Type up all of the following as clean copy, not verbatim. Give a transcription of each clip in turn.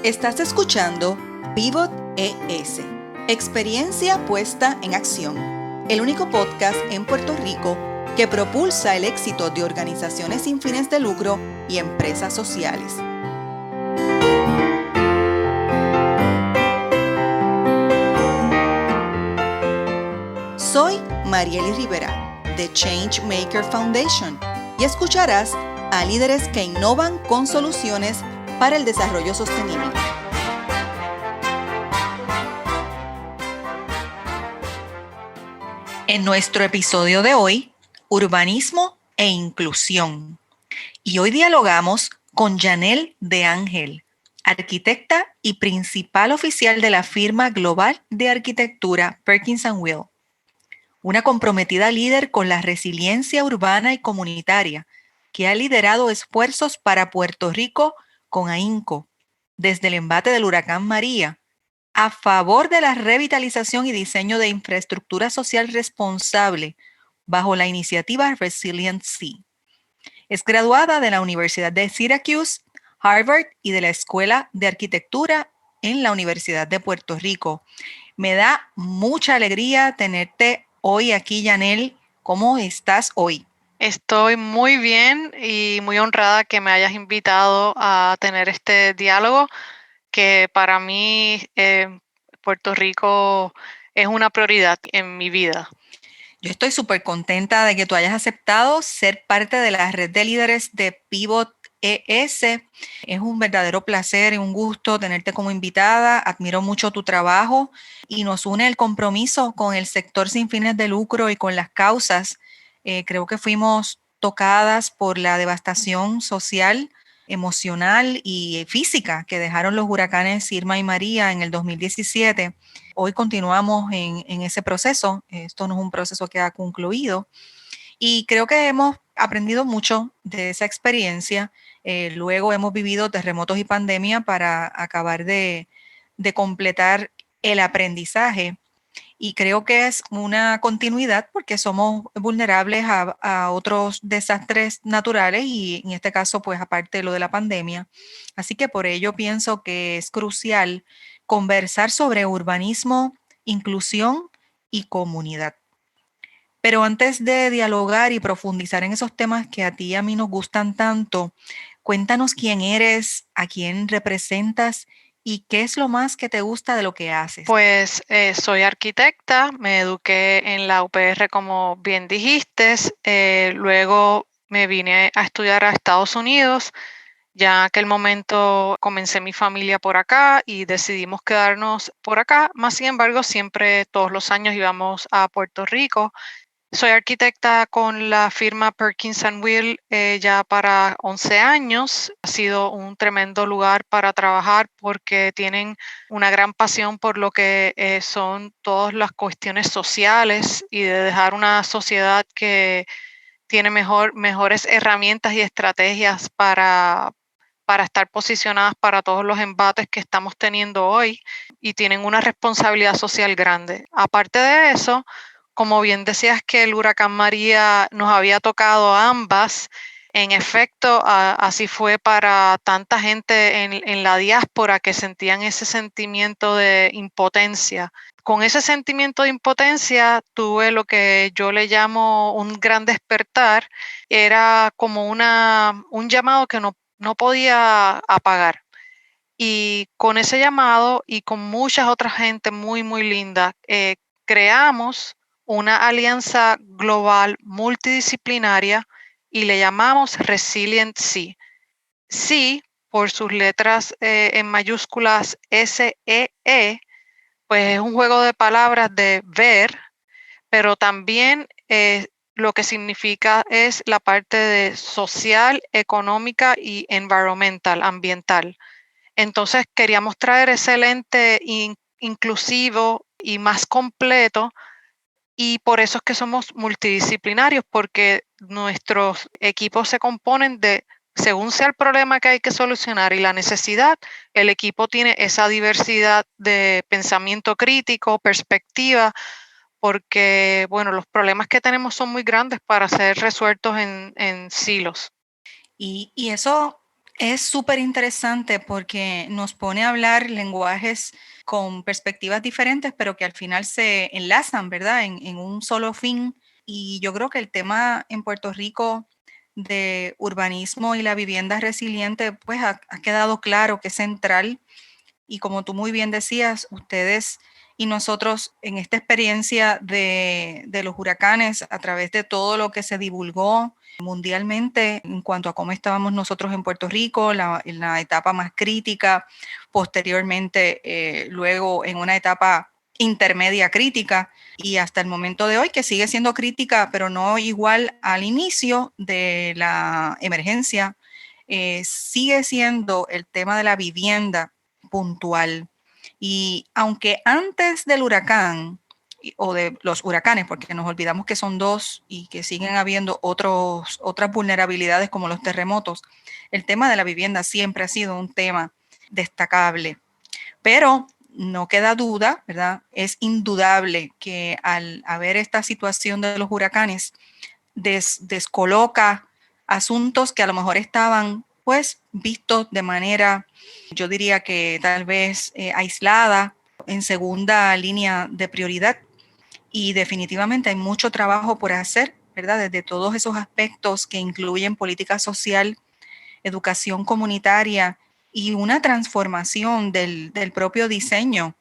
Estás escuchando Pivot ES, experiencia puesta en acción, el único podcast en Puerto Rico que propulsa el éxito de organizaciones sin fines de lucro y empresas sociales. Soy Marieli Rivera, de Changemaker Foundation, y escucharás a líderes que innovan con soluciones para el desarrollo sostenible. En nuestro episodio de hoy, urbanismo e inclusión. Y hoy dialogamos con Yanel de Ángel, arquitecta y principal oficial de la firma global de arquitectura Perkins & Will. Una comprometida líder con la resiliencia urbana y comunitaria que ha liderado esfuerzos para Puerto Rico con ahínco, desde el embate del huracán María, a favor de la revitalización y diseño de infraestructura social responsable bajo la iniciativa Resilient Sea. Es graduada de la Universidad de Syracuse, Harvard y de la Escuela de Arquitectura en la Universidad de Puerto Rico. Me da mucha alegría tenerte hoy aquí, Yanel. ¿Cómo estás hoy? Estoy muy bien y muy honrada que me hayas invitado a tener este diálogo, que para mí Puerto Rico es una prioridad en mi vida. Yo estoy súper contenta de que tú hayas aceptado ser parte de la red de líderes de Pivot ES. Es un verdadero placer y un gusto tenerte como invitada. Admiro mucho tu trabajo y nos une el compromiso con el sector sin fines de lucro y con las causas. Creo que fuimos tocadas por la devastación social, emocional y física que dejaron los huracanes Irma y María en el 2017. Hoy continuamos en ese proceso. Esto no es un proceso que ha concluido. Y creo que hemos aprendido mucho de esa experiencia. Luego hemos vivido terremotos y pandemia para acabar de completar el aprendizaje. Y creo que es una continuidad porque somos vulnerables a otros desastres naturales y en este caso, pues aparte de lo de la pandemia. Así que por ello pienso que es crucial conversar sobre urbanismo, inclusión y comunidad. Pero antes de dialogar y profundizar en esos temas que a ti y a mí nos gustan tanto, cuéntanos quién eres, a quién representas y qué es lo más que te gusta de lo que haces. Pues soy arquitecta, me eduqué en la UPR como bien dijiste, luego me vine a estudiar a Estados Unidos. Ya en aquel momento comencé mi familia por acá y decidimos quedarnos por acá. Más sin embargo, siempre todos los años íbamos a Puerto Rico. Soy arquitecta con la firma Perkins & Will ya para 11 años. Ha sido un tremendo lugar para trabajar porque tienen una gran pasión por lo que son todas las cuestiones sociales y de dejar una sociedad que tiene mejores herramientas y estrategias para estar posicionadas para todos los embates que estamos teniendo hoy, y tienen una responsabilidad social grande. Aparte de eso, como bien decías que el huracán María nos había tocado a ambas, en efecto, así fue para tanta gente en la diáspora que sentían ese sentimiento de impotencia. Con ese sentimiento de impotencia tuve lo que yo le llamo un gran despertar. Era como un llamado que no podía apagar. Y con ese llamado y con muchas otras gente muy, muy linda, creamos una alianza global multidisciplinaria y le llamamos Resilient Sea. Sea, por sus letras en mayúsculas SEE, pues es un juego de palabras de ver, pero también lo que significa es la parte de social, económica y environmental, ambiental. Entonces queríamos traer ese lente inclusivo y más completo, y por eso es que somos multidisciplinarios, porque nuestros equipos se componen de, según sea el problema que hay que solucionar y la necesidad, el equipo tiene esa diversidad de pensamiento crítico, perspectiva, porque, bueno, los problemas que tenemos son muy grandes para ser resueltos en silos. Y eso Es súper interesante porque nos pone a hablar lenguajes con perspectivas diferentes, pero que al final se enlazan, ¿verdad? En un solo fin. Y yo creo que el tema en Puerto Rico de urbanismo y la vivienda resiliente, pues ha quedado claro que es central. Y como tú muy bien decías, ustedes y nosotros en esta experiencia de los huracanes, a través de todo lo que se divulgó mundialmente en cuanto a cómo estábamos nosotros en Puerto Rico, en la etapa más crítica, posteriormente luego en una etapa intermedia crítica y hasta el momento de hoy que sigue siendo crítica, pero no igual al inicio de la emergencia, sigue siendo el tema de la vivienda puntual. Y aunque antes del huracán o de los huracanes, porque nos olvidamos que son dos y que siguen habiendo otras vulnerabilidades como los terremotos, el tema de la vivienda siempre ha sido un tema destacable. Pero no queda duda, ¿verdad? Es indudable que al haber esta situación de los huracanes, descoloca asuntos que a lo mejor estaban pues vistos de manera, yo diría que tal vez aislada, en segunda línea de prioridad. Y definitivamente hay mucho trabajo por hacer, ¿verdad? Desde todos esos aspectos que incluyen política social, educación comunitaria y una transformación del propio diseño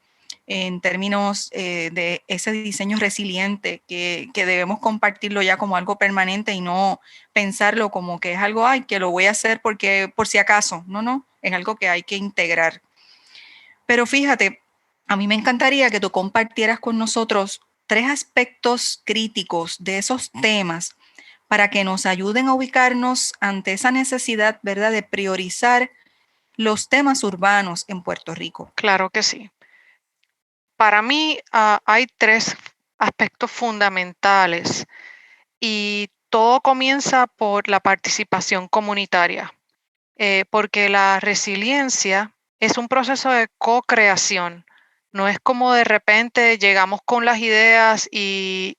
en términos de ese diseño resiliente que debemos compartirlo ya como algo permanente y no pensarlo como que es algo, ay, que lo voy a hacer porque por si acaso. No, no, es algo que hay que integrar. Pero fíjate, a mí me encantaría que tú compartieras con nosotros tres aspectos críticos de esos temas para que nos ayuden a ubicarnos ante esa necesidad, ¿verdad?, de priorizar los temas urbanos en Puerto Rico. Claro que sí. Para mí hay tres aspectos fundamentales y todo comienza por la participación comunitaria, porque la resiliencia es un proceso de co-creación. No es como de repente llegamos con las ideas y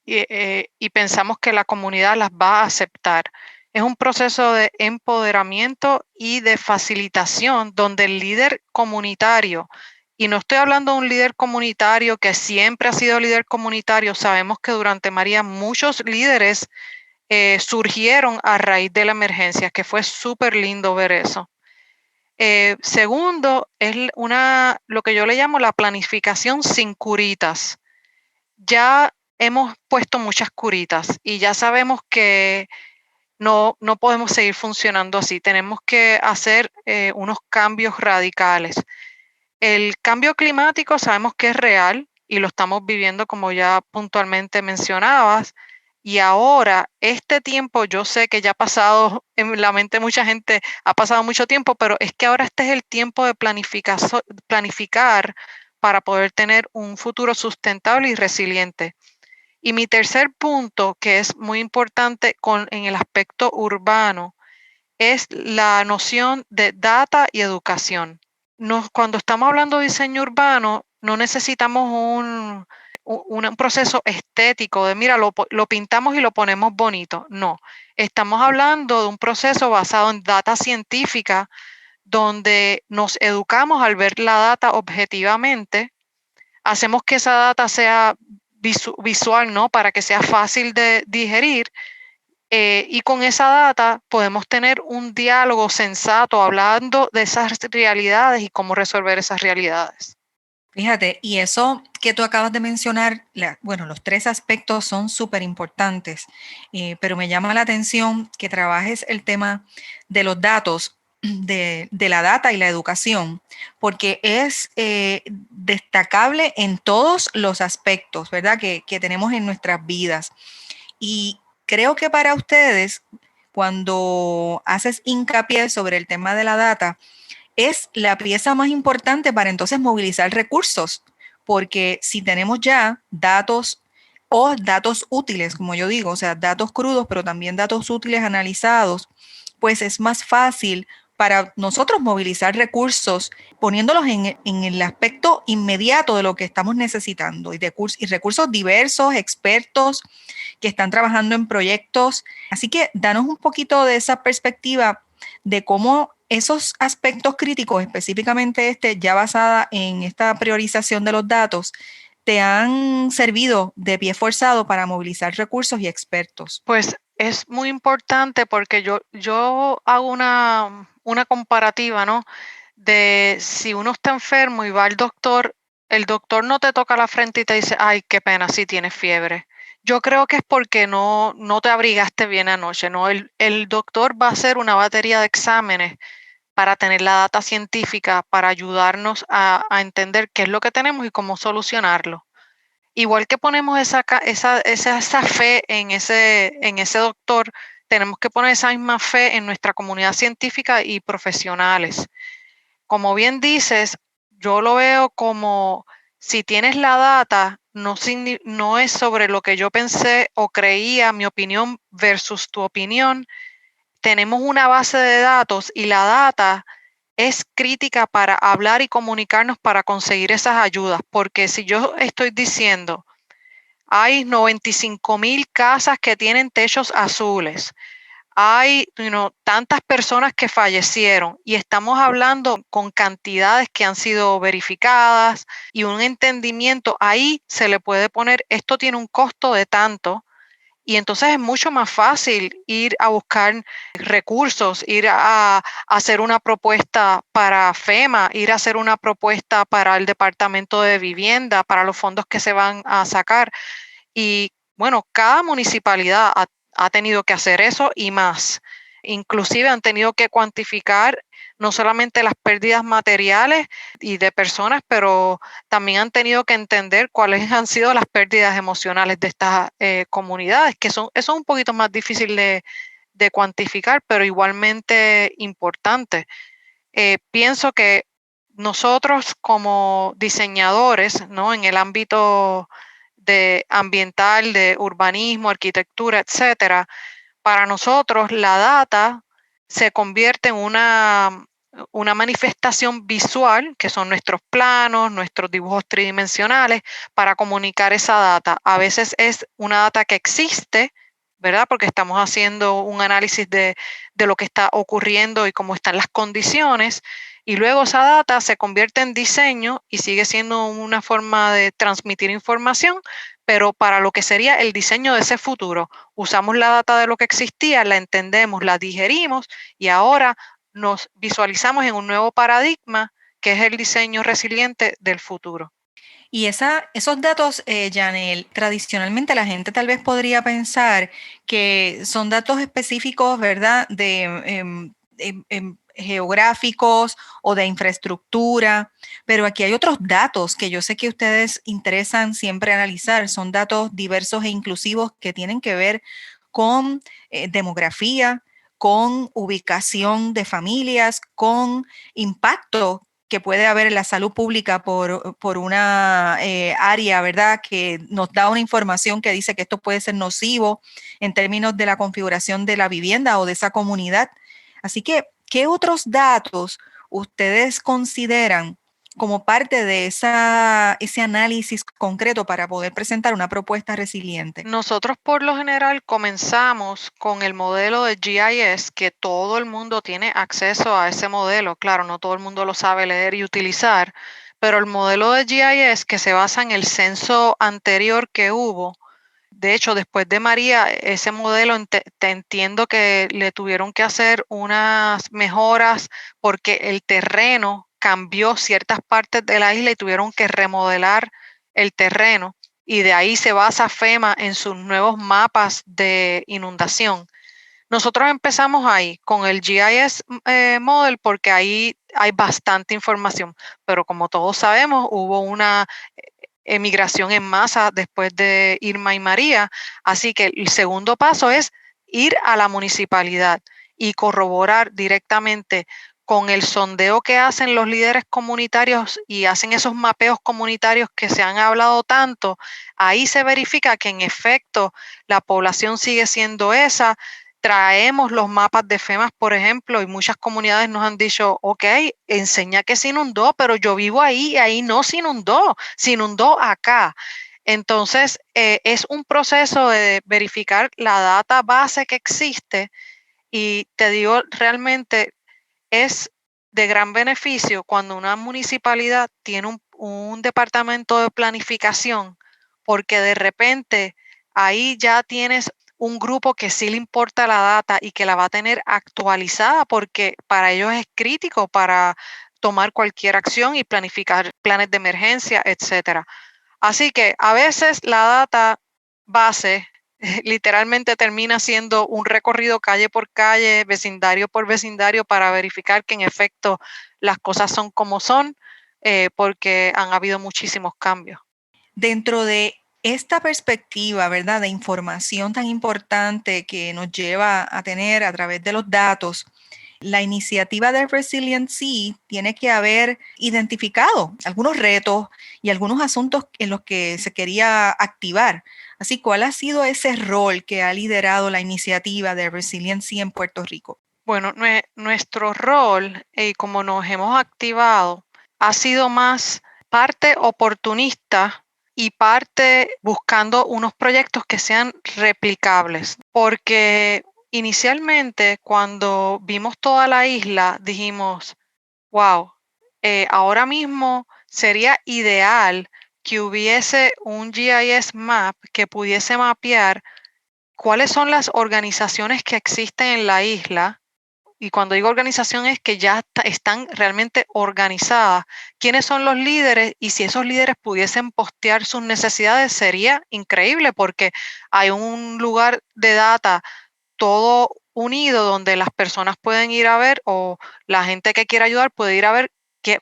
pensamos que la comunidad las va a aceptar. Es un proceso de empoderamiento y de facilitación donde el líder comunitario, y no estoy hablando de un líder comunitario que siempre ha sido líder comunitario, sabemos que durante María muchos líderes surgieron a raíz de la emergencia, que fue súper lindo ver eso. Segundo, es lo que yo le llamo la planificación sin curitas. Ya hemos puesto muchas curitas y ya sabemos que no podemos seguir funcionando así. Tenemos que hacer unos cambios radicales. El cambio climático sabemos que es real y lo estamos viviendo como ya puntualmente mencionabas. Y ahora, este tiempo, yo sé que ya ha pasado en la mente de mucha gente, ha pasado mucho tiempo, pero es que ahora este es el tiempo de planificar para poder tener un futuro sustentable y resiliente. Y mi tercer punto, que es muy importante en el aspecto urbano, es la noción de data y educación. Cuando estamos hablando de diseño urbano, no necesitamos un proceso estético de, mira, lo pintamos y lo ponemos bonito. No, estamos hablando de un proceso basado en data científica donde nos educamos al ver la data objetivamente, hacemos que esa data sea visual, ¿no? Para que sea fácil de digerir y con esa data podemos tener un diálogo sensato hablando de esas realidades y cómo resolver esas realidades. Fíjate, y eso que tú acabas de mencionar, bueno, los tres aspectos son súper importantes, pero me llama la atención que trabajes el tema de los datos, de la data y la educación, porque es destacable en todos los aspectos, ¿verdad?, que tenemos en nuestras vidas. Y creo que para ustedes, cuando haces hincapié sobre el tema de la data, es la pieza más importante para entonces movilizar recursos, porque si tenemos ya datos o datos útiles, como yo digo, o sea, datos crudos, pero también datos útiles analizados, pues es más fácil para nosotros movilizar recursos poniéndolos en el aspecto inmediato de lo que estamos necesitando y recursos diversos, expertos que están trabajando en proyectos. Así que danos un poquito de esa perspectiva de cómo Esos aspectos críticos, específicamente ya basada en esta priorización de los datos, te han servido de pie forzado para movilizar recursos y expertos. Pues es muy importante porque yo hago una comparativa, ¿no? De si uno está enfermo y va al doctor, el doctor no te toca la frente y te dice, ay, qué pena, si tienes fiebre. Yo creo que es porque no te abrigaste bien anoche, ¿no? El doctor va a hacer una batería de exámenes para tener la data científica, para ayudarnos a entender qué es lo que tenemos y cómo solucionarlo. Igual que ponemos esa fe en ese doctor, tenemos que poner esa misma fe en nuestra comunidad científica y profesionales. Como bien dices, yo lo veo como si tienes la data, no es sobre lo que yo pensé o creía, mi opinión versus tu opinión. Tenemos una base de datos y la data es crítica para hablar y comunicarnos para conseguir esas ayudas, porque si yo estoy diciendo, hay 95,000 casas que tienen techos azules, hay tantas personas que fallecieron y estamos hablando con cantidades que han sido verificadas y un entendimiento, ahí se le puede poner, esto tiene un costo de tanto. Y entonces es mucho más fácil ir a buscar recursos, ir a hacer una propuesta para FEMA, ir a hacer una propuesta para el Departamento de Vivienda, para los fondos que se van a sacar. Y bueno, cada municipalidad ha tenido que hacer eso y más. Inclusive han tenido que cuantificar no solamente las pérdidas materiales y de personas, pero también han tenido que entender cuáles han sido las pérdidas emocionales de estas comunidades, que eso es un poquito más difícil de cuantificar, pero igualmente importante. Pienso que nosotros como diseñadores, ¿no? En el ámbito de ambiental, de urbanismo, arquitectura, etcétera, para nosotros la data se convierte en una manifestación visual, que son nuestros planos, nuestros dibujos tridimensionales, para comunicar esa data. A veces es una data que existe, ¿verdad? Porque estamos haciendo un análisis de lo que está ocurriendo y cómo están las condiciones. Y luego esa data se convierte en diseño y sigue siendo una forma de transmitir información, pero para lo que sería el diseño de ese futuro. Usamos la data de lo que existía, la entendemos, la digerimos y ahora nos visualizamos en un nuevo paradigma que es el diseño resiliente del futuro. Y esos datos, Janel, tradicionalmente la gente tal vez podría pensar que son datos específicos, ¿verdad? Geográficos o de infraestructura, pero aquí hay otros datos que yo sé que ustedes interesan siempre analizar. Son datos diversos e inclusivos que tienen que ver con demografía, con ubicación de familias, con impacto que puede haber en la salud pública por una área, ¿verdad? Que nos da una información que dice que esto puede ser nocivo en términos de la configuración de la vivienda o de esa comunidad. Así que, ¿qué otros datos ustedes consideran como parte de ese análisis concreto para poder presentar una propuesta resiliente? Nosotros por lo general comenzamos con el modelo de GIS, que todo el mundo tiene acceso a ese modelo. Claro, no todo el mundo lo sabe leer y utilizar, pero el modelo de GIS que se basa en el censo anterior que hubo. De hecho, después de María, ese modelo te entiendo que le tuvieron que hacer unas mejoras porque el terreno cambió ciertas partes de la isla y tuvieron que remodelar el terreno. Y de ahí se basa FEMA en sus nuevos mapas de inundación. Nosotros empezamos ahí con el GIS Model porque ahí hay bastante información, pero como todos sabemos, hubo una emigración en masa después de Irma y María. Así que el segundo paso es ir a la municipalidad y corroborar directamente con el sondeo que hacen los líderes comunitarios y hacen esos mapeos comunitarios que se han hablado tanto, ahí se verifica que en efecto la población sigue siendo esa. Traemos los mapas de FEMAS, por ejemplo, y muchas comunidades nos han dicho, ok, enseña que se inundó, pero yo vivo ahí y ahí no se inundó acá. Entonces, es un proceso de verificar la data base que existe y te digo, realmente es de gran beneficio cuando una municipalidad tiene un departamento de planificación, porque de repente ahí ya tienes un grupo que sí le importa la data y que la va a tener actualizada, porque para ellos es crítico para tomar cualquier acción y planificar planes de emergencia, etcétera. Así que a veces la data base literalmente termina siendo un recorrido calle por calle, vecindario por vecindario, para verificar que en efecto las cosas son como son, porque han habido muchísimos cambios. Dentro de esta perspectiva, ¿verdad?, de información tan importante que nos lleva a tener a través de los datos, la iniciativa de Resiliency tiene que haber identificado algunos retos y algunos asuntos en los que se quería activar. Así, ¿cuál ha sido ese rol que ha liderado la iniciativa de Resiliency en Puerto Rico? Bueno, nuestro rol, como nos hemos activado, ha sido más parte oportunista y parte buscando unos proyectos que sean replicables, porque inicialmente cuando vimos toda la isla dijimos, wow, ahora mismo sería ideal que hubiese un GIS map que pudiese mapear cuáles son las organizaciones que existen en la isla. Y cuando digo organización es que ya están realmente organizadas. ¿Quiénes son los líderes? Y si esos líderes pudiesen postear sus necesidades, sería increíble, porque hay un lugar de data todo unido donde las personas pueden ir a ver, o la gente que quiera ayudar puede ir a ver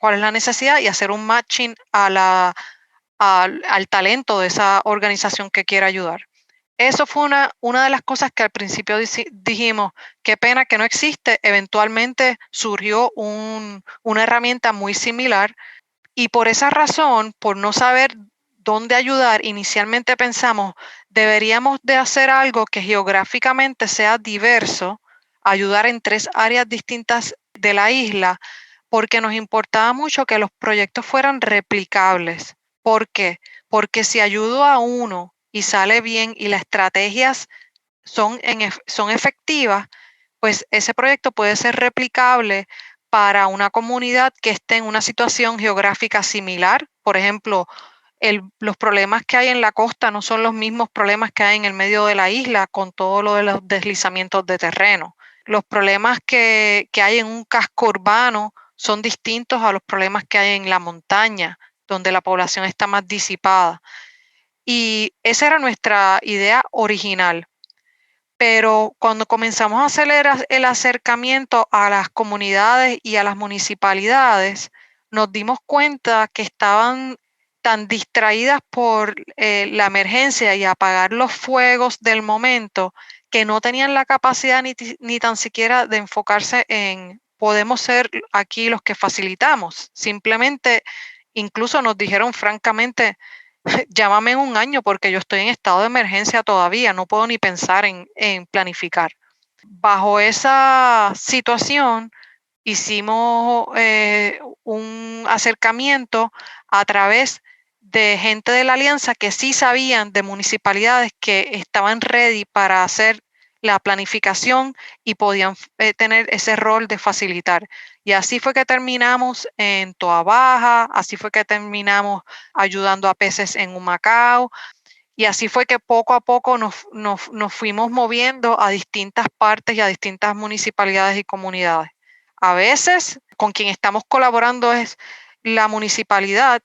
cuál es la necesidad y hacer un matching al talento de esa organización que quiera ayudar. Eso fue una de las cosas que al principio dijimos, qué pena que no existe. Eventualmente surgió una herramienta muy similar, y por esa razón, por no saber dónde ayudar, inicialmente pensamos, deberíamos de hacer algo que geográficamente sea diverso, ayudar en 3 áreas distintas de la isla, porque nos importaba mucho que los proyectos fueran replicables. ¿Por qué? Porque si ayudo a uno y sale bien y las estrategias son efectivas, pues ese proyecto puede ser replicable para una comunidad que esté en una situación geográfica similar. Por ejemplo, los problemas que hay en la costa no son los mismos problemas que hay en el medio de la isla, con todo lo de los deslizamientos de terreno. Los problemas que hay en un casco urbano son distintos a los problemas que hay en la montaña, donde la población está más disipada. Y esa era nuestra idea original. Pero cuando comenzamos a hacer el acercamiento a las comunidades y a las municipalidades, nos dimos cuenta que estaban tan distraídas por la emergencia y apagar los fuegos del momento, que no tenían la capacidad ni tan siquiera de enfocarse en podemos ser aquí los que facilitamos. Simplemente, incluso nos dijeron francamente, llámame en un año porque yo estoy en estado de emergencia todavía, no puedo ni pensar en planificar. Bajo esa situación, hicimos un acercamiento a través de gente de la alianza que sí sabían de municipalidades que estaban ready para hacer la planificación y podían tener ese rol de facilitar. Y así fue que terminamos en Toa Baja, así fue que terminamos ayudando a peces en Humacao, y así fue que poco a poco nos fuimos moviendo a distintas partes y a distintas municipalidades y comunidades. A veces con quien estamos colaborando es la municipalidad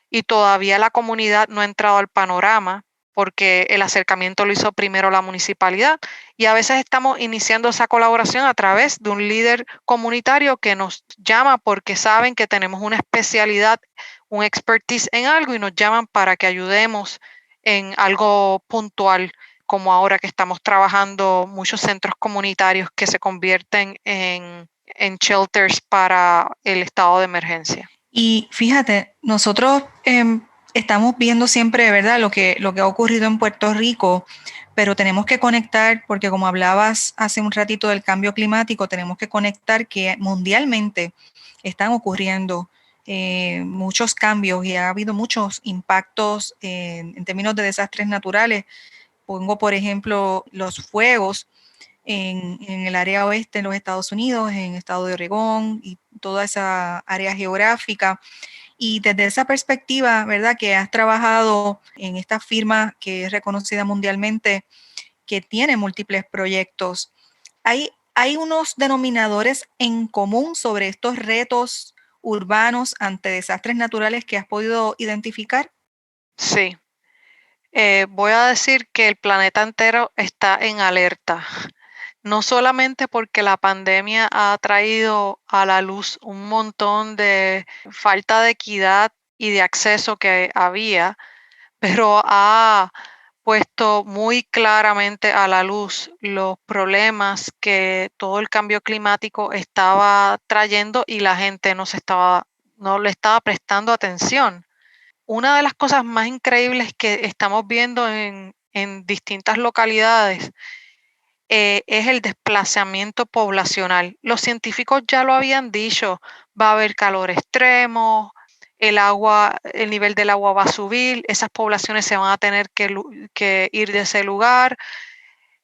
y todavía la comunidad no ha entrado al panorama, porque el acercamiento lo hizo primero la municipalidad, y a veces estamos iniciando esa colaboración a través de un líder comunitario que nos llama porque saben que tenemos una especialidad, un expertise en algo, y nos llaman para que ayudemos en algo puntual, como ahora que estamos trabajando muchos centros comunitarios que se convierten en shelters para el estado de emergencia. Y fíjate, nosotros estamos viendo siempre, ¿verdad?, lo que ha ocurrido en Puerto Rico, pero tenemos que conectar, porque como hablabas hace un ratito del cambio climático, tenemos que conectar que mundialmente están ocurriendo muchos cambios y ha habido muchos impactos en términos de desastres naturales. Pongo, por ejemplo, los fuegos en el área oeste en los Estados Unidos, en el estado de Oregón y toda esa área geográfica. Y desde esa perspectiva, ¿verdad? Que has trabajado en esta firma que es reconocida mundialmente, que tiene múltiples proyectos. ¿Hay unos denominadores en común sobre estos retos urbanos ante desastres naturales que has podido identificar? Sí, voy a decir que el planeta entero está en alerta, no solamente porque la pandemia ha traído a la luz un montón de falta de equidad y de acceso que había, pero ha puesto muy claramente a la luz los problemas que todo el cambio climático estaba trayendo y la gente no le estaba prestando atención. Una de las cosas más increíbles que estamos viendo en distintas localidades es el desplazamiento poblacional. Los científicos ya lo habían dicho, va a haber calor extremo, el nivel del agua va a subir, esas poblaciones se van a tener que ir de ese lugar.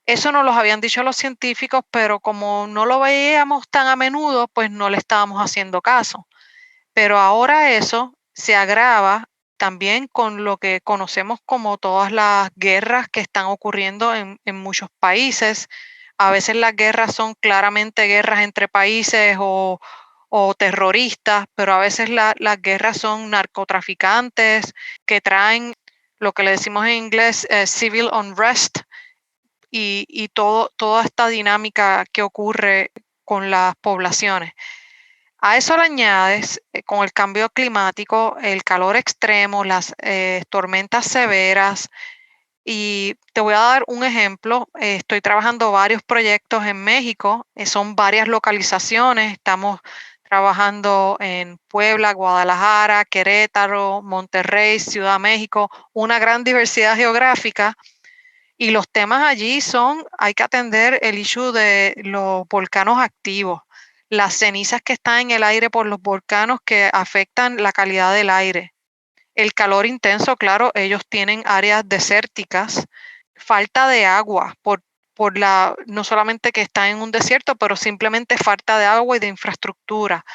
Eso nos lo habían dicho los científicos, pero como no lo veíamos tan a menudo, pues no le estábamos haciendo caso. Pero ahora eso se agrava también con lo que conocemos como todas las guerras que están ocurriendo en muchos países. A veces las guerras son claramente guerras entre países o terroristas, pero a veces las guerras son narcotraficantes que traen lo que le decimos en inglés civil unrest y toda esta dinámica que ocurre con las poblaciones. A eso le añades, con el cambio climático, el calor extremo, las tormentas severas. Y te voy a dar un ejemplo. Estoy trabajando varios proyectos en México. Son varias localizaciones. Estamos trabajando en Puebla, Guadalajara, Querétaro, Monterrey, Ciudad de México, una gran diversidad geográfica. Y los temas allí son, hay que atender el issue de los volcanos activos, las cenizas que están en el aire por los volcanos que afectan la calidad del aire. El calor intenso, claro, ellos tienen áreas desérticas, falta de agua no solamente que están en un desierto, pero simplemente falta de agua y de infraestructura.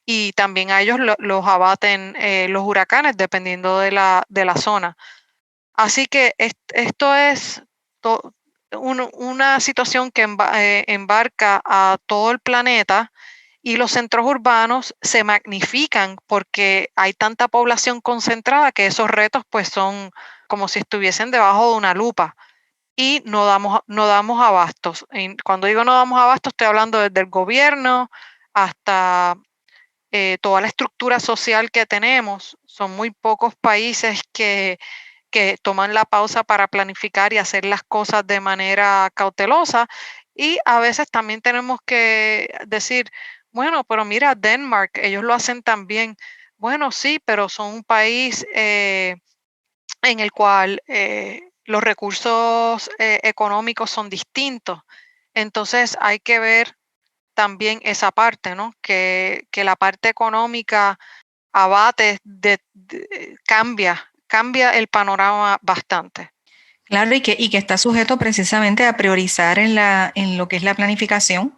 Y también a ellos los abaten los huracanes, dependiendo de la zona. Así que esto es una situación que embarca a todo el planeta y los centros urbanos se magnifican porque hay tanta población concentrada que esos retos pues son como si estuviesen debajo de una lupa y no damos abastos. Y cuando digo no damos abastos, estoy hablando desde el gobierno hasta toda la estructura social que tenemos. Son muy pocos países que toman la pausa para planificar y hacer las cosas de manera cautelosa. Y a veces también tenemos que decir, bueno, pero mira, Denmark, ellos lo hacen también. Bueno, sí, pero son un país en el cual los recursos económicos son distintos. Entonces hay que ver también esa parte, ¿no? Que la parte económica abate, cambia el panorama bastante. Claro, y que está sujeto precisamente a priorizar en lo que es la planificación,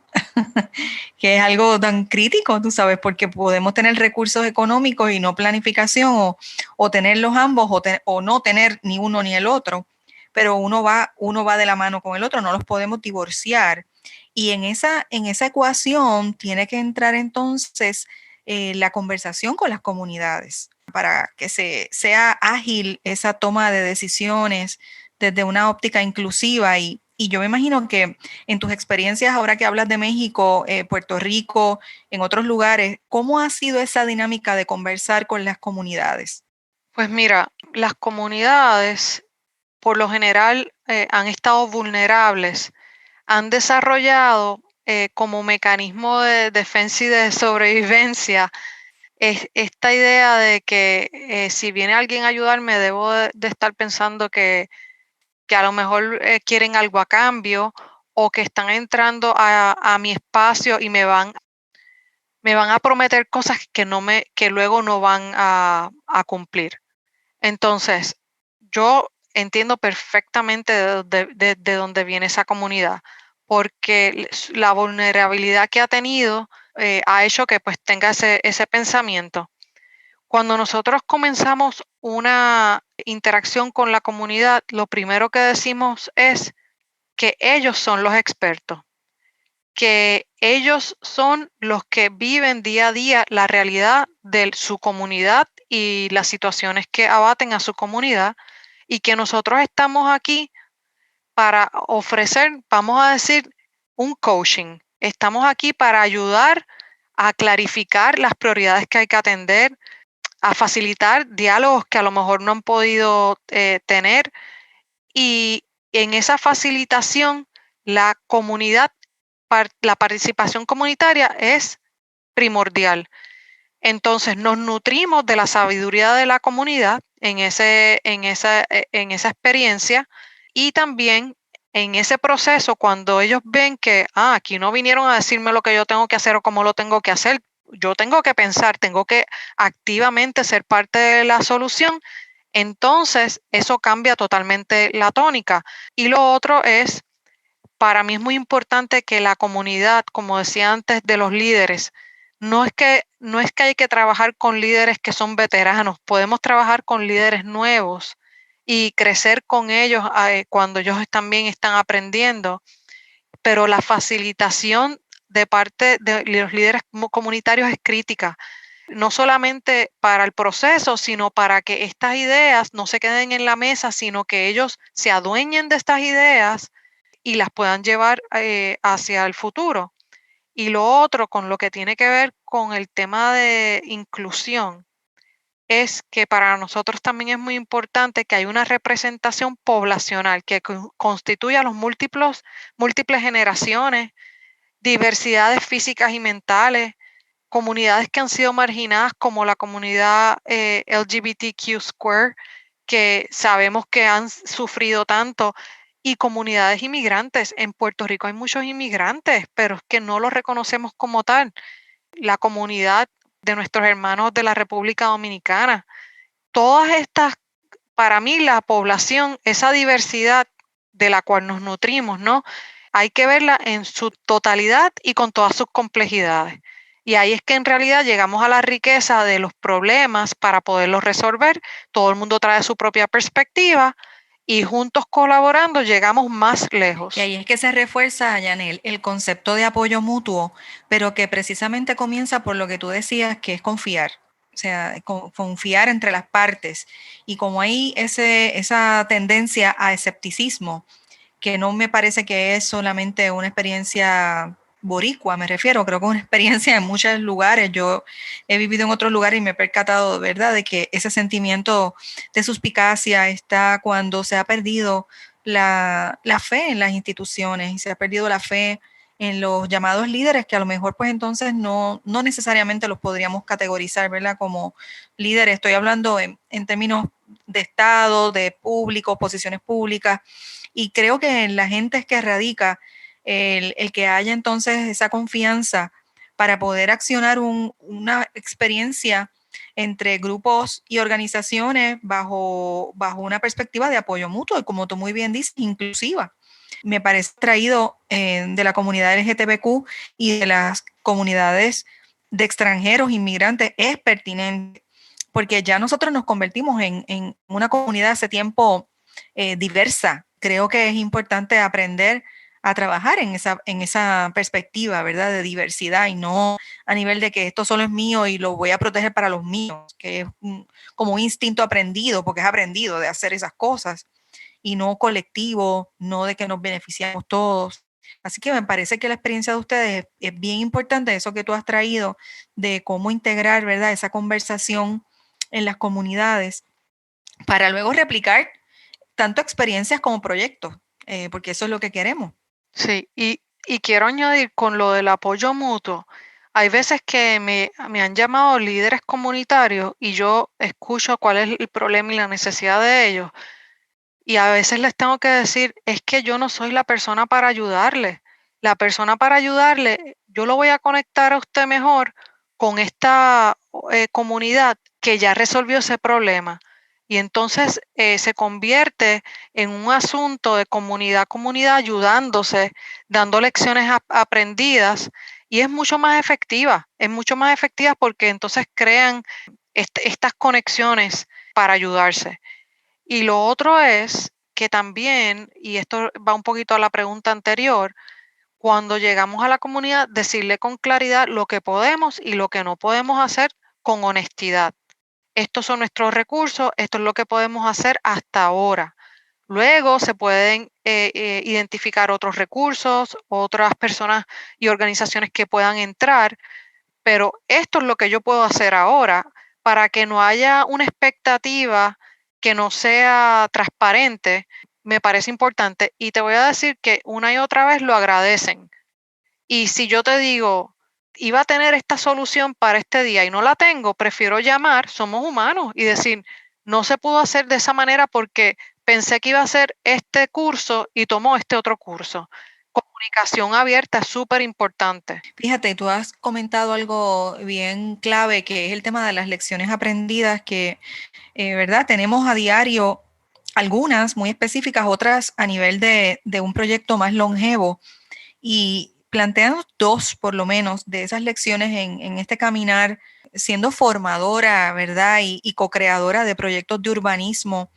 que es algo tan crítico, tú sabes, porque podemos tener recursos económicos y no planificación, o tenerlos ambos, o no tener ni uno ni el otro, pero uno va de la mano con el otro, no los podemos divorciar. Y en esa ecuación tiene que entrar entonces la conversación con las comunidades para que sea ágil esa toma de decisiones desde una óptica inclusiva y yo me imagino que en tus experiencias, ahora que hablas de México, Puerto Rico, en otros lugares, ¿cómo ha sido esa dinámica de conversar con las comunidades? Pues mira, las comunidades por lo general han estado vulnerables, han desarrollado como mecanismo de defensa y de sobrevivencia esta idea de que si viene alguien a ayudarme, debo de estar pensando que a lo mejor quieren algo a cambio o que están entrando a mi espacio y me van a prometer cosas que luego no van a cumplir. Entonces, yo entiendo perfectamente de dónde viene esa comunidad, porque la vulnerabilidad que ha tenido ha hecho que pues tenga ese pensamiento. Cuando nosotros comenzamos una interacción con la comunidad, lo primero que decimos es que ellos son los expertos, que ellos son los que viven día a día la realidad de su comunidad y las situaciones que abaten a su comunidad, y que nosotros estamos aquí para ofrecer, vamos a decir, un coaching. Estamos aquí para ayudar a clarificar las prioridades que hay que atender, a facilitar diálogos que a lo mejor no han podido tener, y en esa facilitación la comunidad, la participación comunitaria es primordial. Entonces nos nutrimos de la sabiduría de la comunidad en esa experiencia, y también en ese proceso, cuando ellos ven que aquí no vinieron a decirme lo que yo tengo que hacer o cómo lo tengo que hacer, yo tengo que pensar, tengo que activamente ser parte de la solución, entonces eso cambia totalmente la tónica. Y lo otro es, para mí es muy importante que la comunidad, como decía antes, de los líderes, no es que hay que trabajar con líderes que son veteranos, podemos trabajar con líderes nuevos y crecer con ellos cuando ellos también están aprendiendo, pero la facilitación de parte de los líderes comunitarios es crítica, no solamente para el proceso, sino para que estas ideas no se queden en la mesa, sino que ellos se adueñen de estas ideas y las puedan llevar hacia el futuro. Y lo otro, con lo que tiene que ver con el tema de inclusión, es que para nosotros también es muy importante que haya una representación poblacional que constituya los múltiples generaciones, diversidades físicas y mentales, comunidades que han sido marginadas como la comunidad LGBTQ square, que sabemos que han sufrido tanto, y comunidades inmigrantes. En Puerto Rico hay muchos inmigrantes, pero es que no los reconocemos como tal. La comunidad de nuestros hermanos de la República Dominicana. Todas estas, para mí, la población, esa diversidad de la cual nos nutrimos, ¿no? Hay que verla en su totalidad y con todas sus complejidades. Y ahí es que en realidad llegamos a la riqueza de los problemas para poderlos resolver. Todo el mundo trae su propia perspectiva y juntos colaborando llegamos más lejos. Y ahí es que se refuerza, Yanel, el concepto de apoyo mutuo, pero que precisamente comienza por lo que tú decías, que es confiar. O sea, confiar entre las partes. Y como hay esa tendencia a escepticismo, que no me parece que es solamente una experiencia boricua, me refiero, creo que es una experiencia en muchos lugares. Yo he vivido en otros lugares y me he percatado, ¿verdad?, de que ese sentimiento de suspicacia está cuando se ha perdido la fe en las instituciones y se ha perdido la fe en los llamados líderes, que a lo mejor pues entonces no necesariamente los podríamos categorizar, ¿verdad?, como líderes. Estoy hablando en términos de Estado, de público, posiciones públicas, y creo que en la gente es que radica el que haya entonces esa confianza para poder accionar una experiencia entre grupos y organizaciones bajo una perspectiva de apoyo mutuo y, como tú muy bien dices, inclusiva. Me parece traído de la comunidad LGTBQ y de las comunidades de extranjeros, inmigrantes, es pertinente, porque ya nosotros nos convertimos en una comunidad hace tiempo diversa. Creo que es importante aprender a trabajar en esa perspectiva, ¿verdad?, de diversidad, y no a nivel de que esto solo es mío y lo voy a proteger para los míos, que es como un instinto aprendido, porque es aprendido de hacer esas cosas, y no colectivo, no de que nos beneficiamos todos. Así que me parece que la experiencia de ustedes es bien importante, eso que tú has traído de cómo integrar, ¿verdad?, esa conversación en las comunidades para luego replicar tanto experiencias como proyectos, porque eso es lo que queremos. Sí, y quiero añadir con lo del apoyo mutuo. Hay veces que me han llamado líderes comunitarios y yo escucho cuál es el problema y la necesidad de ellos. Y a veces les tengo que decir, es que yo no soy la persona para ayudarle. La persona para ayudarle, yo lo voy a conectar a usted mejor con esta comunidad que ya resolvió ese problema. Y entonces se convierte en un asunto de comunidad a comunidad ayudándose, dando lecciones aprendidas, y es mucho más efectiva porque entonces crean estas conexiones para ayudarse. Y lo otro es que también, y esto va un poquito a la pregunta anterior, cuando llegamos a la comunidad, decirle con claridad lo que podemos y lo que no podemos hacer con honestidad. Estos son nuestros recursos, esto es lo que podemos hacer hasta ahora. Luego se pueden identificar otros recursos, otras personas y organizaciones que puedan entrar, pero esto es lo que yo puedo hacer ahora para que no haya una expectativa que no sea transparente. Me parece importante y te voy a decir que una y otra vez lo agradecen. Y si yo te digo, iba a tener esta solución para este día y no la tengo, prefiero llamar, somos humanos, y decir, no se pudo hacer de esa manera porque pensé que iba a hacer este curso y tomó este otro curso. Comunicación abierta es súper importante. Fíjate, tú has comentado algo bien clave, que es el tema de las lecciones aprendidas, que, ¿verdad? Tenemos a diario algunas muy específicas, otras a nivel de un proyecto más longevo. Y planteamos dos, por lo menos, de esas lecciones en este caminar, siendo formadora, ¿verdad? Y co-creadora de proyectos de urbanismo.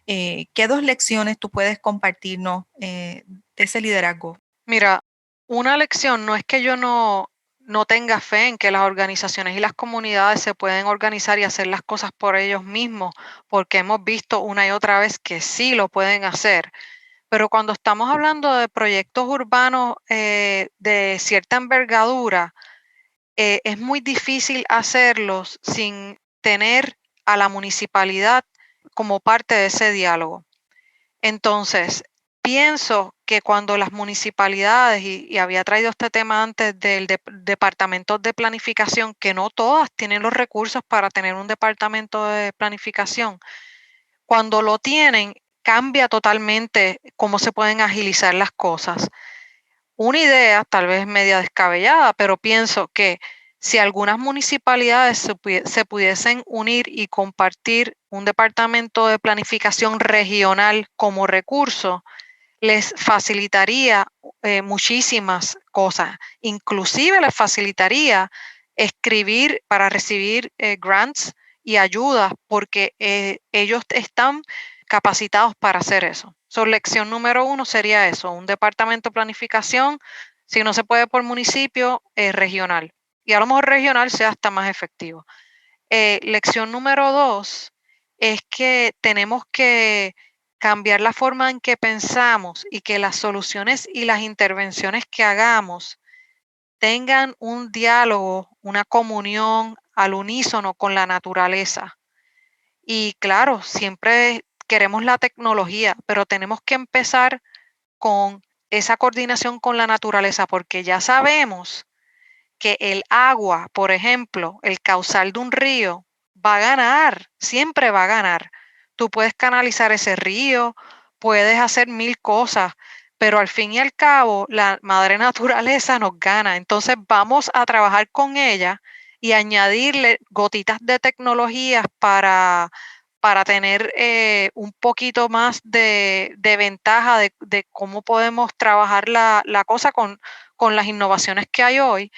¿Qué dos lecciones tú puedes compartirnos de ese liderazgo? Mira, una lección no es que yo no tenga fe en que las organizaciones y las comunidades se pueden organizar y hacer las cosas por ellos mismos, porque hemos visto una y otra vez que sí lo pueden hacer. Pero cuando estamos hablando de proyectos urbanos de cierta envergadura, es muy difícil hacerlos sin tener a la municipalidad como parte de ese diálogo. Entonces, pienso que cuando las municipalidades, y había traído este tema antes del departamento de planificación, que no todas tienen los recursos para tener un departamento de planificación, cuando lo tienen, cambia totalmente cómo se pueden agilizar las cosas. Una idea, tal vez media descabellada, pero pienso que si algunas municipalidades se pudiesen unir y compartir un departamento de planificación regional como recurso, les facilitaría muchísimas cosas. Inclusive les facilitaría escribir para recibir grants y ayudas porque ellos están capacitados para hacer eso. Lección número uno sería eso, un departamento de planificación, si no se puede por municipio, regional. Y a lo mejor regional sea hasta más efectivo. Lección número dos es que tenemos que cambiar la forma en que pensamos y que las soluciones y las intervenciones que hagamos tengan un diálogo, una comunión al unísono con la naturaleza. Y claro, siempre queremos la tecnología, pero tenemos que empezar con esa coordinación con la naturaleza, porque ya sabemos que el agua, por ejemplo, el caudal de un río, va a ganar, siempre va a ganar. Tú puedes canalizar ese río, puedes hacer mil cosas, pero al fin y al cabo, la madre naturaleza nos gana. Entonces vamos a trabajar con ella y añadirle gotitas de tecnologías para tener un poquito más de ventaja de cómo podemos trabajar la cosa con las innovaciones que hay hoy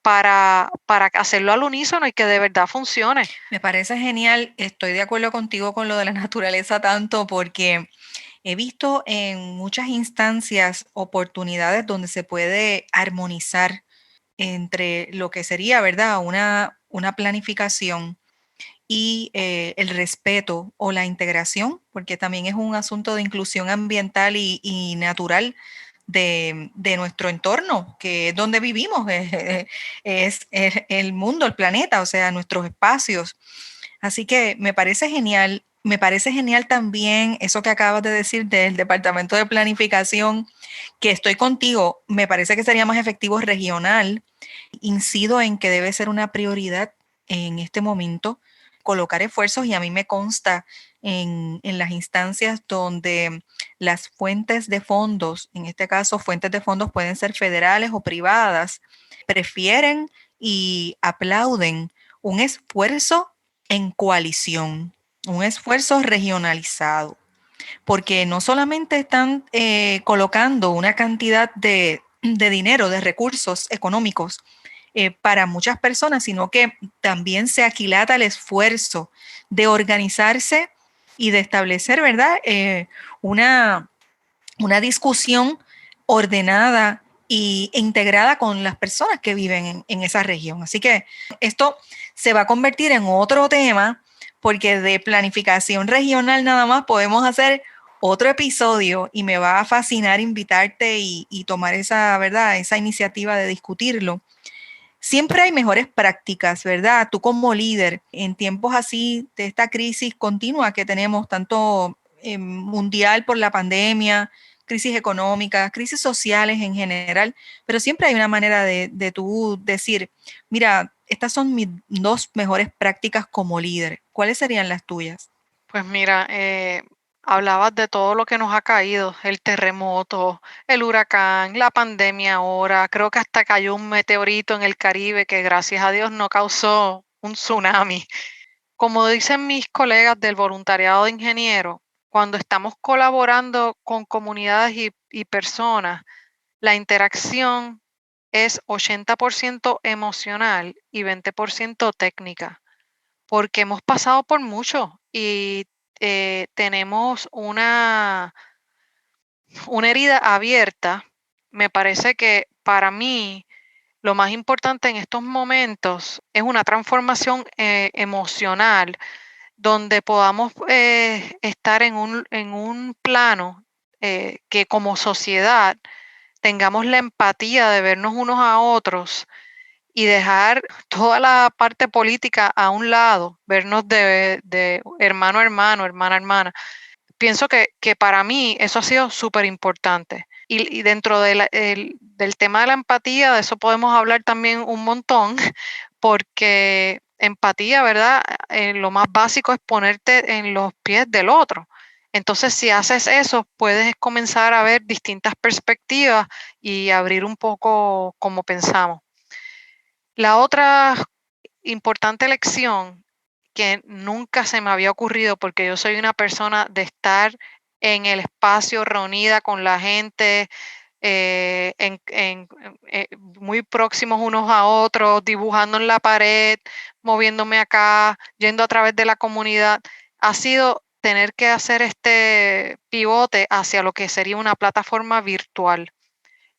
para hacerlo al unísono y que de verdad funcione. Me parece genial, estoy de acuerdo contigo con lo de la naturaleza tanto porque he visto en muchas instancias oportunidades donde se puede armonizar entre lo que sería, ¿verdad? Una planificación y el respeto o la integración, porque también es un asunto de inclusión ambiental y natural de nuestro entorno, que es donde vivimos, es el mundo, el planeta, o sea, nuestros espacios. Así que me parece genial. Me parece genial también eso que acabas de decir del departamento de planificación, que estoy contigo. Me parece que sería más efectivo regional. Incido en que debe ser una prioridad en este momento colocar esfuerzos y a mí me consta en las instancias donde las fuentes de fondos, en este caso fuentes de fondos pueden ser federales o privadas, prefieren y aplauden un esfuerzo en coalición. un esfuerzo regionalizado, porque no solamente están colocando una cantidad de dinero, de recursos económicos para muchas personas, sino que también se aquilata el esfuerzo de organizarse y de establecer, ¿verdad? Una discusión ordenada e integrada con las personas que viven en esa región. Así que esto se va a convertir en otro tema, porque de planificación regional nada más podemos hacer otro episodio y me va a fascinar invitarte y tomar esa, ¿verdad? Esa iniciativa de discutirlo. Siempre hay mejores prácticas, ¿verdad? Tú como líder, en tiempos así de esta crisis continua que tenemos, tanto mundial por la pandemia, crisis económicas, crisis sociales en general, pero siempre hay una manera de tú decir, mira, estas son mis 2 mejores prácticas como líder. ¿Cuáles serían las tuyas? Pues mira, hablabas de todo lo que nos ha caído, el terremoto, el huracán, la pandemia ahora, creo que hasta cayó un meteorito en el Caribe que gracias a Dios no causó un tsunami. Como dicen mis colegas del voluntariado de ingenieros, cuando estamos colaborando con comunidades y personas, la interacción es 80% emocional y 20% técnica, porque hemos pasado por mucho y tenemos una herida abierta. Me parece que para mí lo más importante en estos momentos es una transformación emocional donde podamos estar en un plano que como sociedad tengamos la empatía de vernos unos a otros y dejar toda la parte política a un lado, vernos de hermano a hermano, hermana a hermana. Pienso que para mí eso ha sido súper importante. Y dentro del tema de la empatía, de eso podemos hablar también un montón, porque empatía, ¿verdad? Lo más básico es ponerte en los pies del otro. Entonces, si haces eso, puedes comenzar a ver distintas perspectivas y abrir un poco cómo pensamos. La otra importante lección que nunca se me había ocurrido, porque yo soy una persona de estar en el espacio reunida con la gente, muy próximos unos a otros, dibujando en la pared, moviéndome acá, yendo a través de la comunidad, ha sido tener que hacer este pivote hacia lo que sería una plataforma virtual.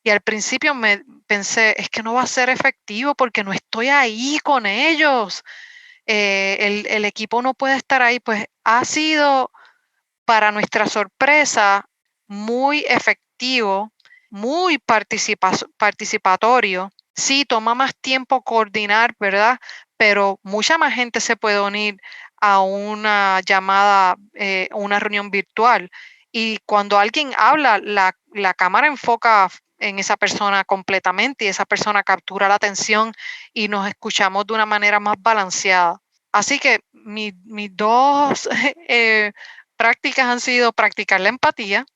Y al principio me pensé, es que no va a ser efectivo porque no estoy ahí con ellos. El equipo no puede estar ahí. Pues ha sido, para nuestra sorpresa, muy efectivo, muy participatorio. Sí, toma más tiempo coordinar, ¿verdad? Pero mucha más gente se puede unir a una llamada, una reunión virtual. Y cuando alguien habla, la cámara enfoca en esa persona completamente y esa persona captura la atención y nos escuchamos de una manera más balanceada. Así que mis dos prácticas han sido practicar la empatía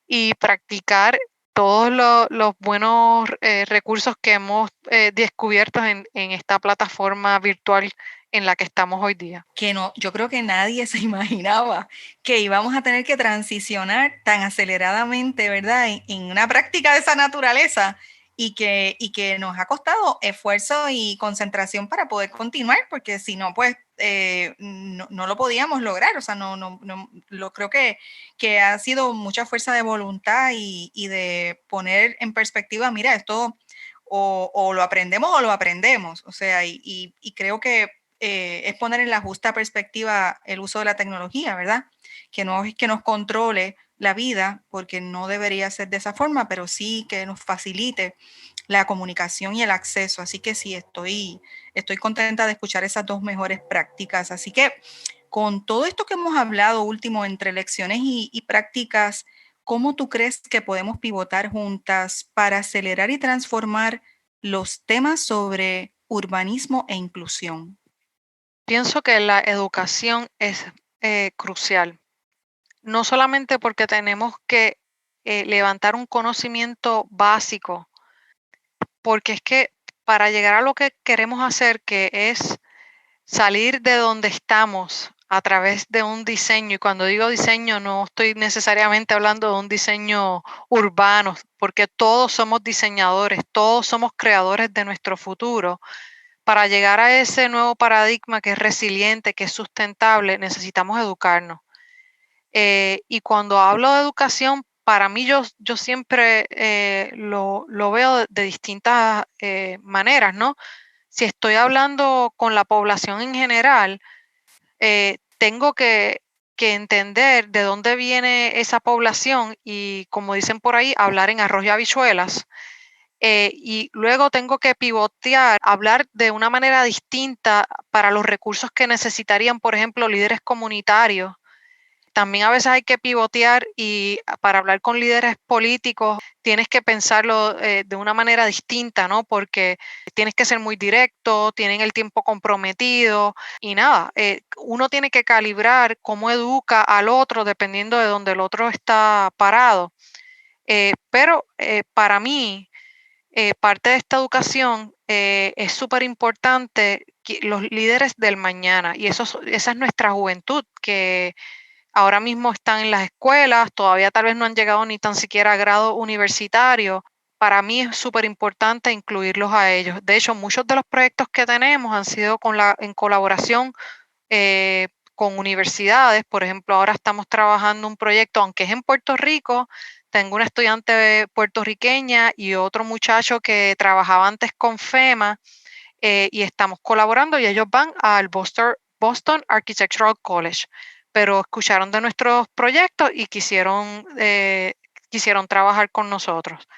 y practicar todos los buenos recursos que hemos descubierto en esta plataforma virtual en la que estamos hoy día. Que no, yo creo que nadie se imaginaba que íbamos a tener que transicionar tan aceleradamente, ¿verdad? En una práctica de esa naturaleza y que nos ha costado esfuerzo y concentración para poder continuar, porque si no, pues no lo podíamos lograr. O sea, creo que ha sido mucha fuerza de voluntad y de poner en perspectiva, mira, esto o lo aprendemos o lo aprendemos. O sea, y creo que es poner en la justa perspectiva el uso de la tecnología, ¿verdad? Que no es que nos controle la vida, porque no debería ser de esa forma, pero sí que nos facilite la comunicación y el acceso. Así que sí, estoy contenta de escuchar esas 2 mejores prácticas. Así que con todo esto que hemos hablado último entre lecciones y prácticas, ¿cómo tú crees que podemos pivotar juntas para acelerar y transformar los temas sobre urbanismo e inclusión? Pienso que la educación es crucial, no solamente porque tenemos que levantar un conocimiento básico, porque es que para llegar a lo que queremos hacer, que es salir de donde estamos a través de un diseño. Y cuando digo diseño, no estoy necesariamente hablando de un diseño urbano, porque todos somos diseñadores, todos somos creadores de nuestro futuro. Para llegar a ese nuevo paradigma que es resiliente, que es sustentable, necesitamos educarnos. Y cuando hablo de educación, para mí yo siempre lo veo de distintas maneras, ¿no? Si estoy hablando con la población en general, tengo que entender de dónde viene esa población y, como dicen por ahí, hablar en arroz y habichuelas. Y luego tengo que pivotear, hablar de una manera distinta para los recursos que necesitarían, por ejemplo, líderes comunitarios. También a veces hay que pivotear y para hablar con líderes políticos tienes que pensarlo de una manera distinta, ¿no? Porque tienes que ser muy directo, tienen el tiempo comprometido y nada, uno tiene que calibrar cómo educa al otro dependiendo de donde el otro está parado. Pero para mí, parte de esta educación es súper importante los líderes del mañana y esa es nuestra juventud que ahora mismo están en las escuelas, todavía tal vez no han llegado ni tan siquiera a grado universitario. Para mí es súper importante incluirlos a ellos. De hecho, muchos de los proyectos que tenemos han sido en colaboración con universidades. Por ejemplo, ahora estamos trabajando un proyecto, aunque es en Puerto Rico, tengo una estudiante puertorriqueña y otro muchacho que trabajaba antes con FEMA y estamos colaborando y ellos van al Boston Architectural College, pero escucharon de nuestros proyectos y quisieron trabajar con nosotros.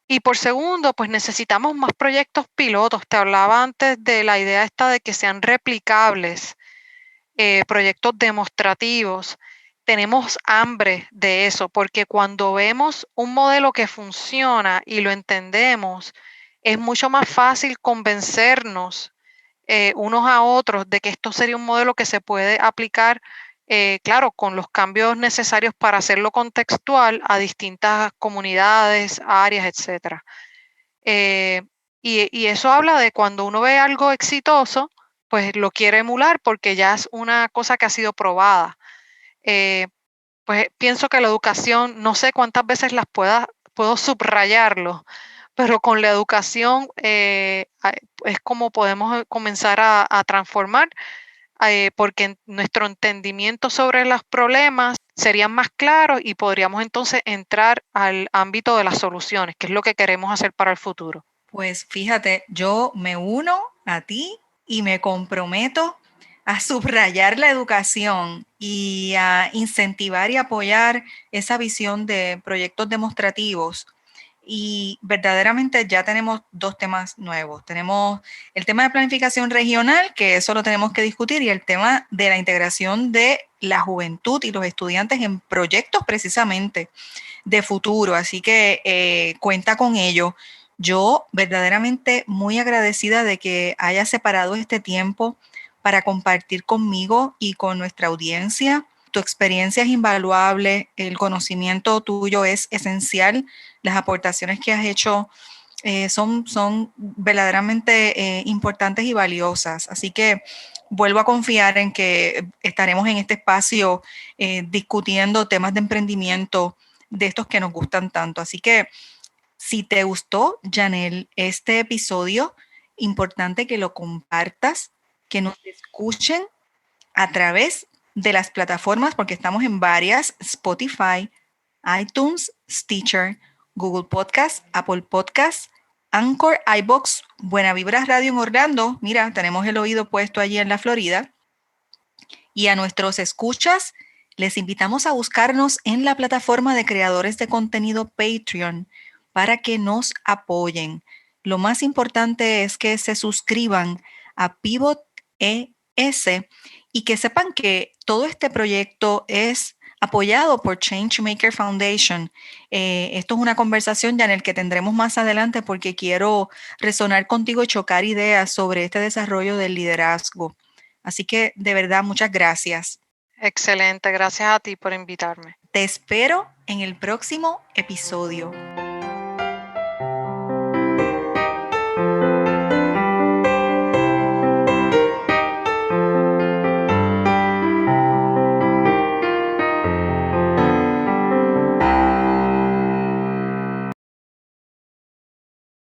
Y por segundo, pues necesitamos más proyectos pilotos. Te hablaba antes de la idea esta de que sean replicables, proyectos demostrativos. Tenemos hambre de eso, porque cuando vemos un modelo que funciona y lo entendemos, es mucho más fácil convencernos unos a otros de que esto sería un modelo que se puede aplicar, claro, con los cambios necesarios para hacerlo contextual a distintas comunidades, áreas, etcétera. Eh, y eso habla de cuando uno ve algo exitoso, pues lo quiere emular porque ya es una cosa que ha sido probada. Eh, pues pienso que la educación, no sé cuántas veces puedo subrayarlo, pero con la educación es como podemos comenzar a transformar, porque nuestro entendimiento sobre los problemas serían más claros y podríamos entonces entrar al ámbito de las soluciones, que es lo que queremos hacer para el futuro. Pues fíjate, yo me uno a ti y me comprometo a subrayar la educación y a incentivar y apoyar esa visión de proyectos demostrativos. Y verdaderamente ya tenemos dos temas nuevos. Tenemos el tema de planificación regional, que eso lo tenemos que discutir, y el tema de la integración de la juventud y los estudiantes en proyectos precisamente de futuro. Así que cuenta con ello. Yo verdaderamente muy agradecida de que haya separado este tiempo para compartir conmigo y con nuestra audiencia. Tu experiencia es invaluable, el conocimiento tuyo es esencial, las aportaciones que has hecho son verdaderamente importantes y valiosas. Así que vuelvo a confiar en que estaremos en este espacio discutiendo temas de emprendimiento de estos que nos gustan tanto. Así que si te gustó, Janel, este episodio, importante que lo compartas, que nos escuchen a través de las plataformas, porque estamos en varias: Spotify, iTunes, Stitcher, Google Podcast, Apple Podcast, Anchor, iBox, Buena Vibra Radio en Orlando. Mira, tenemos el oído puesto allí en la Florida. Y a nuestros escuchas, les invitamos a buscarnos en la plataforma de creadores de contenido Patreon para que nos apoyen. Lo más importante es que se suscriban a Pivot ES y que sepan que todo este proyecto es apoyado por Changemaker Foundation. Esto es una conversación ya en el que tendremos más adelante porque quiero resonar contigo y chocar ideas sobre este desarrollo del liderazgo. Así que de verdad, muchas gracias. Excelente, gracias a ti por invitarme. Te espero en el próximo episodio.